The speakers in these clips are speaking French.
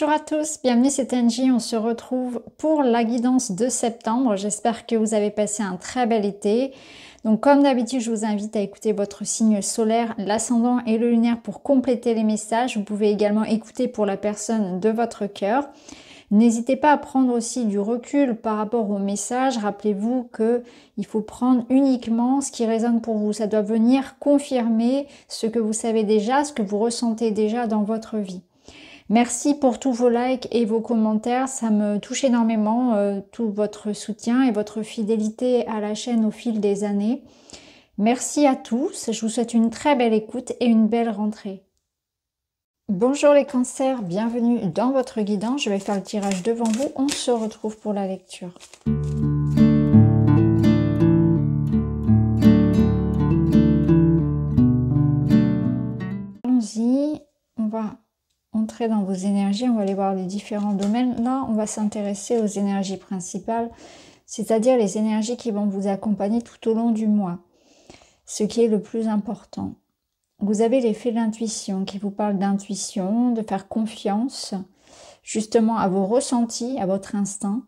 Bonjour à tous, bienvenue, c'est Angie, on se retrouve pour la guidance de septembre. J'espère que vous avez passé un très bel été. Donc comme d'habitude, je vous invite à écouter votre signe solaire, l'ascendant et le lunaire pour compléter les messages. Vous pouvez également écouter pour la personne de votre cœur. N'hésitez pas à prendre aussi du recul par rapport aux messages. Rappelez-vous qu'il faut prendre uniquement ce qui résonne pour vous. Ça doit venir confirmer ce que vous savez déjà, ce que vous ressentez déjà dans votre vie. Merci pour tous vos likes et vos commentaires, ça me touche énormément, tout votre soutien et votre fidélité à la chaîne au fil des années. Merci à tous, je vous souhaite une très belle écoute et une belle rentrée. Bonjour les cancers, bienvenue dans votre guidance, je vais faire le tirage devant vous, on se retrouve pour la lecture. Allons-y, on va entrer dans vos énergies, on va aller voir les différents domaines. Là, on va s'intéresser aux énergies principales, c'est-à-dire les énergies qui vont vous accompagner tout au long du mois, ce qui est le plus important. Vous avez l'effet de l'intuition qui vous parle d'intuition, de faire confiance justement à vos ressentis, à votre instinct.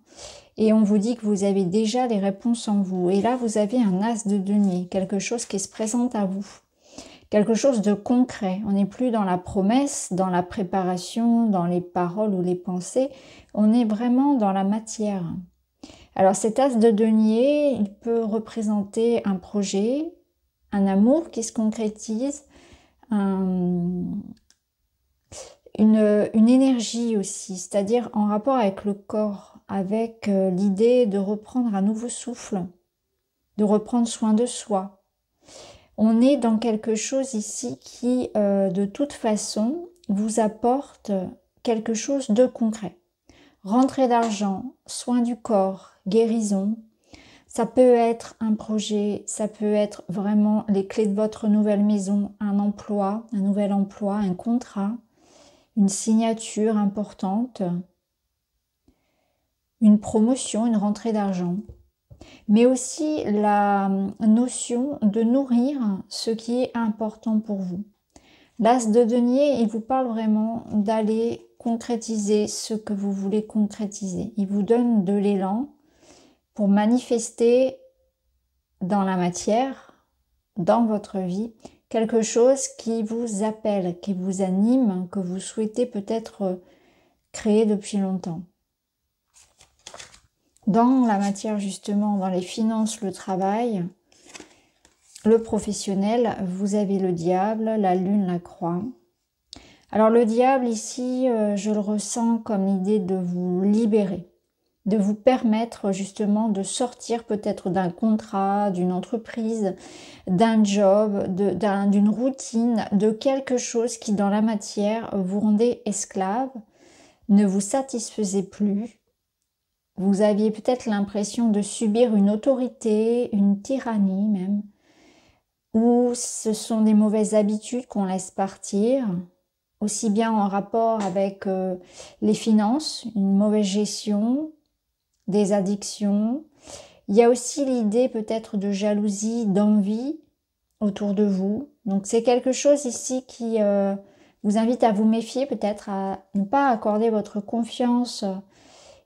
Et on vous dit que vous avez déjà les réponses en vous. Et là, vous avez un as de denier, quelque chose qui se présente à vous. Quelque chose de concret. On n'est plus dans la promesse, dans la préparation, dans les paroles ou les pensées. On est vraiment dans la matière. Alors cet as de denier, il peut représenter un projet, un amour qui se concrétise, une énergie aussi, c'est-à-dire en rapport avec le corps, avec l'idée de reprendre un nouveau souffle, de reprendre soin de soi. On est dans quelque chose ici qui, de toute façon, vous apporte quelque chose de concret. Rentrée d'argent, soin du corps, guérison. Ça peut être un projet, ça peut être vraiment les clés de votre nouvelle maison, un emploi, un nouvel emploi, un contrat, une signature importante, une promotion, une rentrée d'argent. Mais aussi la notion de nourrir ce qui est important pour vous. L'as de denier, il vous parle vraiment d'aller concrétiser ce que vous voulez concrétiser. Il vous donne de l'élan pour manifester dans la matière, dans votre vie, quelque chose qui vous appelle, qui vous anime, que vous souhaitez peut-être créer depuis longtemps. Dans la matière justement, dans les finances, le travail, le professionnel, vous avez le diable, la lune, la croix. Alors le diable ici, je le ressens comme l'idée de vous libérer, de vous permettre justement de sortir peut-être d'un contrat, d'une entreprise, d'un job, d'une routine, de quelque chose qui dans la matière vous rendait esclave, ne vous satisfaisait plus. Vous aviez peut-être l'impression de subir une autorité, une tyrannie même, ou ce sont des mauvaises habitudes qu'on laisse partir, aussi bien en rapport avec les finances, une mauvaise gestion, des addictions. Il y a aussi l'idée peut-être de jalousie, d'envie autour de vous. Donc c'est quelque chose ici qui vous invite à vous méfier, peut-être à ne pas accorder votre confiance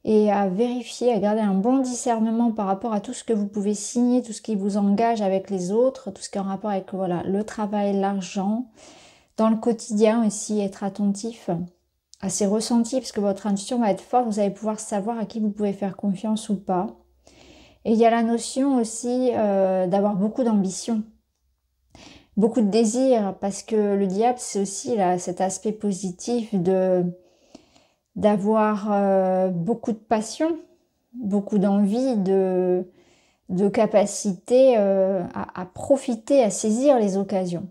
et à vérifier, à garder un bon discernement par rapport à tout ce que vous pouvez signer, tout ce qui vous engage avec les autres, tout ce qui est en rapport avec voilà, le travail, l'argent. Dans le quotidien aussi, être attentif à ses ressentis, parce que votre intuition va être forte, vous allez pouvoir savoir à qui vous pouvez faire confiance ou pas. Et il y a la notion aussi d'avoir beaucoup d'ambition, beaucoup de désir, parce que le diable, c'est aussi là, cet aspect positif d'avoir beaucoup de passion, beaucoup d'envie, de capacité à profiter, à saisir les occasions.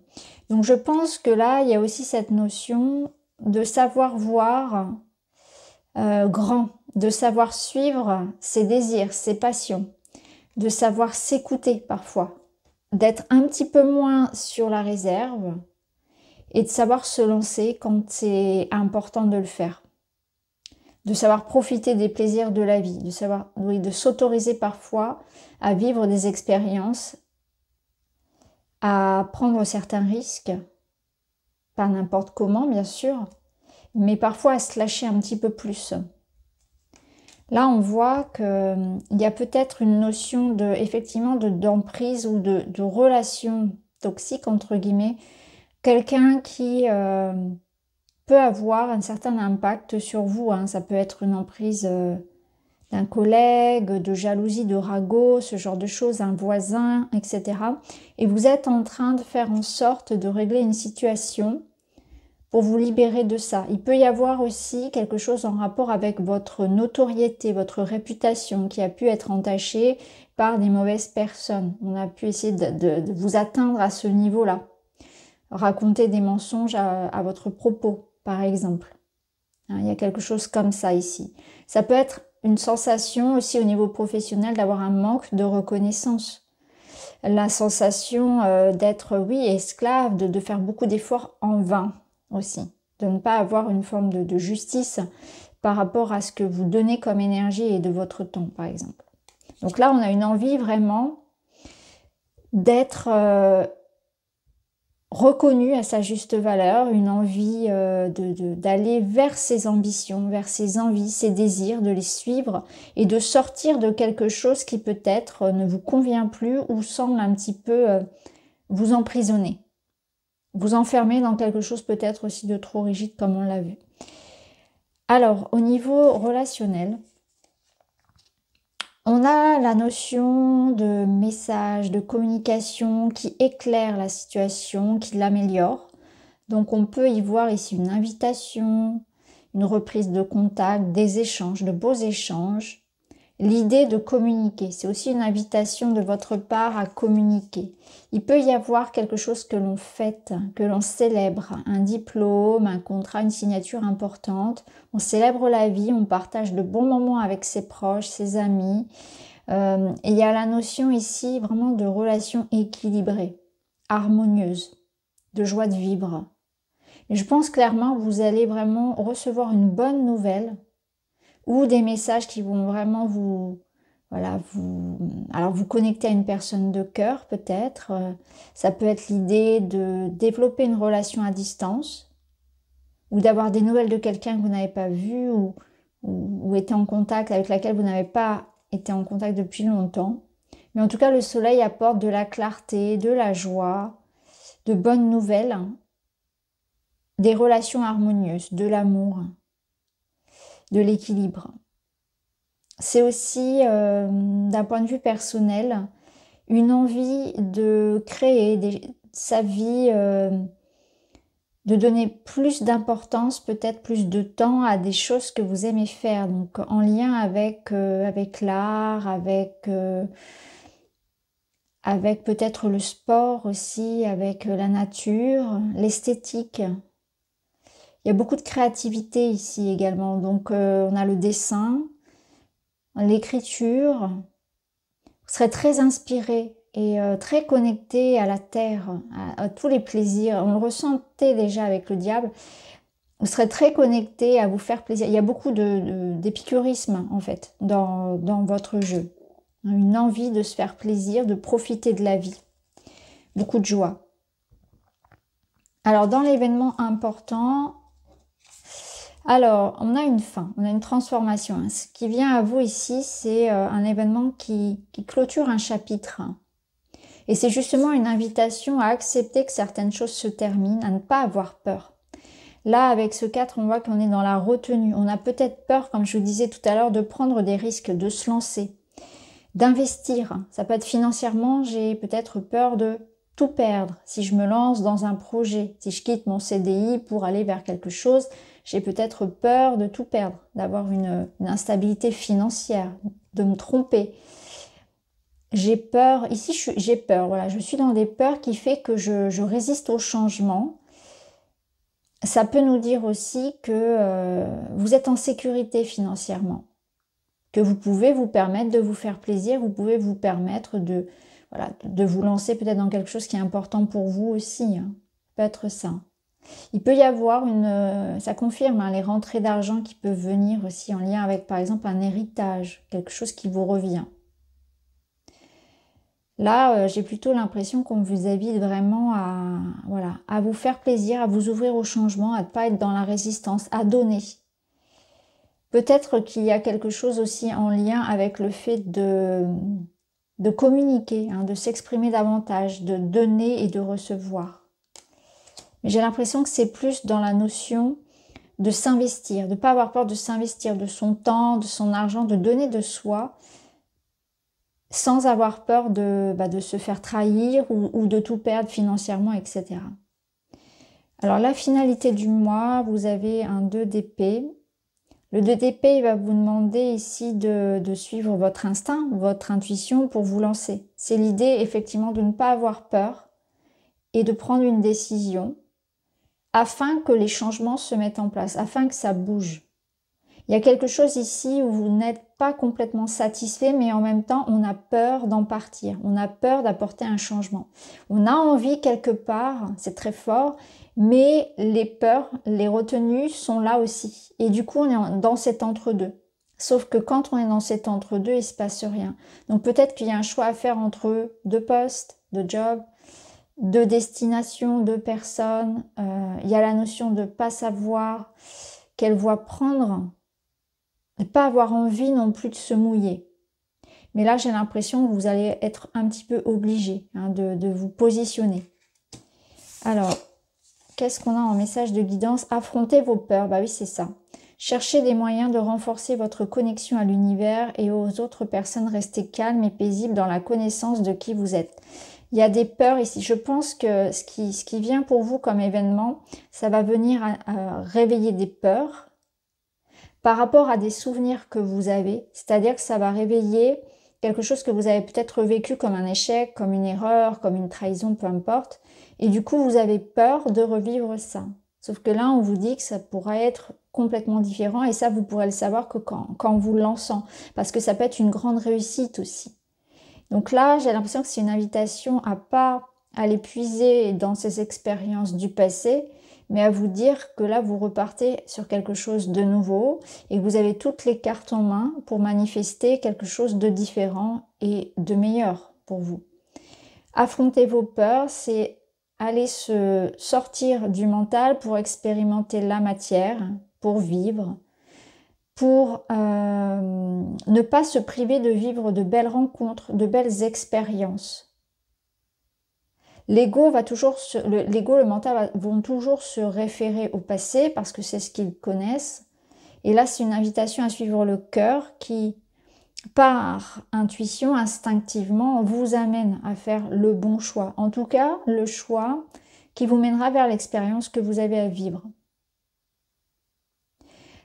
Donc je pense que là, il y a aussi cette notion de savoir voir grand, de savoir suivre ses désirs, ses passions, de savoir s'écouter parfois, d'être un petit peu moins sur la réserve et de savoir se lancer quand c'est important de le faire. De savoir profiter des plaisirs de la vie, de savoir, oui, de s'autoriser parfois à vivre des expériences, à prendre certains risques, pas n'importe comment bien sûr, mais parfois à se lâcher un petit peu plus. Là, on voit qu'il y a peut-être une notion effectivement d'emprise ou de relation toxique, entre guillemets. Quelqu'un qui peut avoir un certain impact sur vous, hein. Ça peut être une emprise d'un collègue, de jalousie, de ragot, ce genre de choses, un voisin, etc. Et vous êtes en train de faire en sorte de régler une situation pour vous libérer de ça. Il peut y avoir aussi quelque chose en rapport avec votre notoriété, votre réputation qui a pu être entachée par des mauvaises personnes. On a pu essayer de vous atteindre à ce niveau-là. Raconter des mensonges à votre propos, par exemple. Hein, il y a quelque chose comme ça ici. Ça peut être une sensation aussi au niveau professionnel d'avoir un manque de reconnaissance. La sensation d'être, oui, esclave, de faire beaucoup d'efforts en vain aussi. De ne pas avoir une forme de justice par rapport à ce que vous donnez comme énergie et de votre temps, par exemple. Donc là, on a une envie vraiment d'être reconnu à sa juste valeur, une envie d'aller vers ses ambitions, vers ses envies, ses désirs, de les suivre et de sortir de quelque chose qui peut-être ne vous convient plus ou semble un petit peu vous emprisonner, vous enfermer dans quelque chose peut-être aussi de trop rigide comme on l'a vu. Alors, au niveau relationnel, on a la notion de message, de communication qui éclaire la situation, qui l'améliore. Donc on peut y voir ici une invitation, une reprise de contact, des échanges, de beaux échanges. L'idée de communiquer, c'est aussi une invitation de votre part à communiquer. Il peut y avoir quelque chose que l'on fête, que l'on célèbre, un diplôme, un contrat, une signature importante. On célèbre la vie, on partage de bons moments avec ses proches, ses amis. Et il y a la notion ici vraiment de relation équilibrée, harmonieuse, de joie de vivre. Et je pense clairement que vous allez vraiment recevoir une bonne nouvelle ou des messages qui vont vraiment voilà, vous connecter à une personne de cœur peut-être. Ça peut être l'idée de développer une relation à distance ou d'avoir des nouvelles de quelqu'un que vous n'avez pas vu ou été en contact avec laquelle vous n'avez pas été en contact depuis longtemps. Mais en tout cas, le soleil apporte de la clarté, de la joie, de bonnes nouvelles, des relations harmonieuses, de l'amour, de l'équilibre. C'est aussi, d'un point de vue personnel, une envie de créer sa vie, de donner plus d'importance, peut-être plus de temps à des choses que vous aimez faire. Donc en lien avec l'art, avec peut-être le sport aussi, avec la nature, l'esthétique. Il y a beaucoup de créativité ici également. Donc on a le dessin, l'écriture. Vous serez très inspiré et très connecté à la terre, à tous les plaisirs. On le ressentait déjà avec le diable. Vous serez très connecté à vous faire plaisir. Il y a beaucoup d'épicurisme en fait dans votre jeu. Une envie de se faire plaisir, de profiter de la vie. Beaucoup de joie. Alors dans l'événement important, alors on a une fin, on a une transformation. Ce qui vient à vous ici, c'est un événement qui clôture un chapitre. Et c'est justement une invitation à accepter que certaines choses se terminent, à ne pas avoir peur. Là, avec ce 4, on voit qu'on est dans la retenue. On a peut-être peur, comme je vous disais tout à l'heure, de prendre des risques, de se lancer, d'investir. Ça peut être financièrement, j'ai peut-être peur de tout perdre. Si je me lance dans un projet, si je quitte mon CDI pour aller vers quelque chose, j'ai peut-être peur de tout perdre, d'avoir une instabilité financière, de me tromper. J'ai peur, ici j'ai peur, voilà, je suis dans des peurs qui fait que je résiste au changement. Ça peut nous dire aussi que vous êtes en sécurité financièrement, que vous pouvez vous permettre de vous faire plaisir, vous pouvez vous permettre de vous lancer peut-être dans quelque chose qui est important pour vous aussi. Hein. Ça peut être ça. Il peut y avoir ça confirme les rentrées d'argent qui peuvent venir aussi en lien avec par exemple un héritage, quelque chose qui vous revient. Là, j'ai plutôt l'impression qu'on vous invite vraiment à, voilà, à vous faire plaisir, à vous ouvrir au changement, à ne pas être dans la résistance, à donner. Peut-être qu'il y a quelque chose aussi en lien avec le fait de communiquer, hein, de s'exprimer davantage, de donner et de recevoir. Mais j'ai l'impression que c'est plus dans la notion de s'investir, de ne pas avoir peur de s'investir de son temps, de son argent, de donner de soi, sans avoir peur de se faire trahir ou de tout perdre financièrement, etc. Alors la finalité du mois, vous avez un 2 d'épée. Le 2 d'épée, il va vous demander ici de suivre votre instinct, votre intuition pour vous lancer. C'est l'idée effectivement de ne pas avoir peur et de prendre une décision afin que les changements se mettent en place, afin que ça bouge. Il y a quelque chose ici où vous n'êtes pas complètement satisfait, mais en même temps, on a peur d'en partir. On a peur d'apporter un changement. On a envie quelque part, c'est très fort, mais les peurs, les retenues sont là aussi. Et du coup, on est dans cet entre-deux. Sauf que quand on est dans cet entre-deux, il ne se passe rien. Donc peut-être qu'il y a un choix à faire entre deux postes, deux jobs, deux destinations, deux personnes. Il y a la notion de ne pas savoir quelle voie prendre, ne pas avoir envie non plus de se mouiller. Mais là, j'ai l'impression que vous allez être un petit peu obligé, hein, de vous positionner. Alors, qu'est-ce qu'on a en message de guidance? Affrontez vos peurs. Bah oui, c'est ça. Cherchez des moyens de renforcer votre connexion à l'univers et aux autres personnes. Restez calme et paisible dans la connaissance de qui vous êtes. Il y a des peurs ici. Je pense que ce qui vient pour vous comme événement, ça va venir à réveiller des peurs par rapport à des souvenirs que vous avez. C'est-à-dire que ça va réveiller quelque chose que vous avez peut-être vécu comme un échec, comme une erreur, comme une trahison, peu importe. Et du coup, vous avez peur de revivre ça. Sauf que là, on vous dit que ça pourrait être complètement différent et ça, vous pourrez le savoir que quand vous le lançant. Parce que ça peut être une grande réussite aussi. Donc là, j'ai l'impression que c'est une invitation à pas aller puiser dans ces expériences du passé, mais à vous dire que là, vous repartez sur quelque chose de nouveau et que vous avez toutes les cartes en main pour manifester quelque chose de différent et de meilleur pour vous. Affronter vos peurs, c'est aller se sortir du mental pour expérimenter la matière, pour vivre, pour ne pas se priver de vivre de belles rencontres, de belles expériences. L'ego va toujours, l'ego, le mental vont toujours se référer au passé parce que c'est ce qu'ils connaissent. Et là, c'est une invitation à suivre le cœur qui, par intuition, instinctivement, vous amène à faire le bon choix. En tout cas, le choix qui vous mènera vers l'expérience que vous avez à vivre.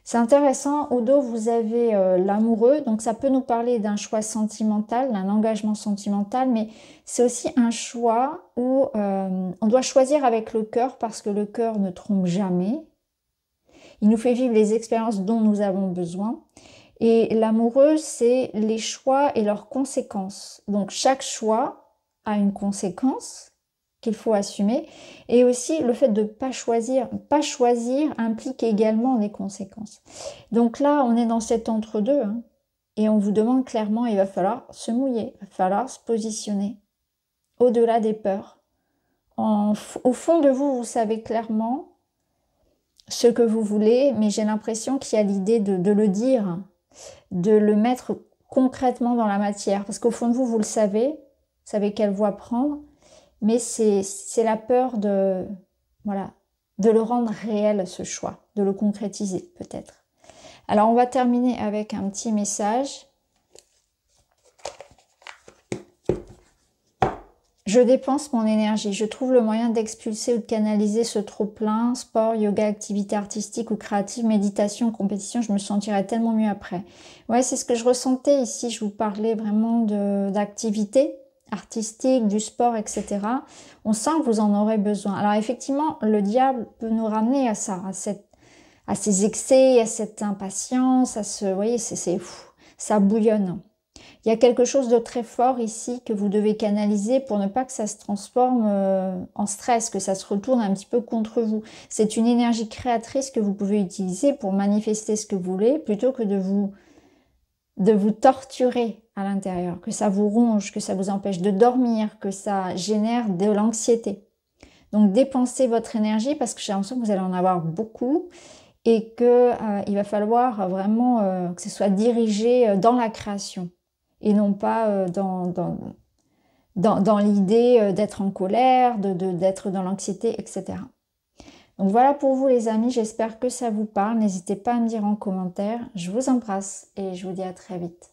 C'est intéressant, au dos, vous avez l'amoureux, donc ça peut nous parler d'un choix sentimental, d'un engagement sentimental, mais c'est aussi un choix où on doit choisir avec le cœur parce que le cœur ne trompe jamais. Il nous fait vivre les expériences dont nous avons besoin. Et l'amoureux, c'est les choix et leurs conséquences. Donc chaque choix a une conséquence qu'il faut assumer. Et aussi le fait de pas choisir implique également des conséquences. Donc là, on est dans cet entre-deux. Hein, et on vous demande clairement, il va falloir se mouiller, il va falloir se positionner au-delà des peurs. Au fond de vous, vous savez clairement ce que vous voulez, mais j'ai l'impression qu'il y a l'idée de le dire, de le mettre concrètement dans la matière. Parce qu'au fond de vous, vous savez quelle voie prendre, mais c'est la peur de le rendre réel, ce choix, de le concrétiser peut-être. Alors on va terminer avec un petit message. Je dépense mon énergie, je trouve le moyen d'expulser ou de canaliser ce trop-plein, sport, yoga, activité artistique ou créative, méditation, compétition, je me sentirais tellement mieux après. Ouais, c'est ce que je ressentais ici, je vous parlais vraiment d'activité artistique, du sport, etc. On sent que vous en aurez besoin. Alors effectivement, le diable peut nous ramener à ça, à ces excès, à cette impatience, vous voyez, ça bouillonne. Il y a quelque chose de très fort ici que vous devez canaliser pour ne pas que ça se transforme en stress, que ça se retourne un petit peu contre vous. C'est une énergie créatrice que vous pouvez utiliser pour manifester ce que vous voulez plutôt que de vous torturer à l'intérieur, que ça vous ronge, que ça vous empêche de dormir, que ça génère de l'anxiété. Donc dépensez votre énergie parce que j'ai l'impression que vous allez en avoir beaucoup et que il va falloir vraiment que ce soit dirigé dans la création et non pas dans l'idée d'être en colère, d'être dans l'anxiété, etc. Donc voilà pour vous les amis, j'espère que ça vous parle. N'hésitez pas à me dire en commentaire. Je vous embrasse et je vous dis à très vite.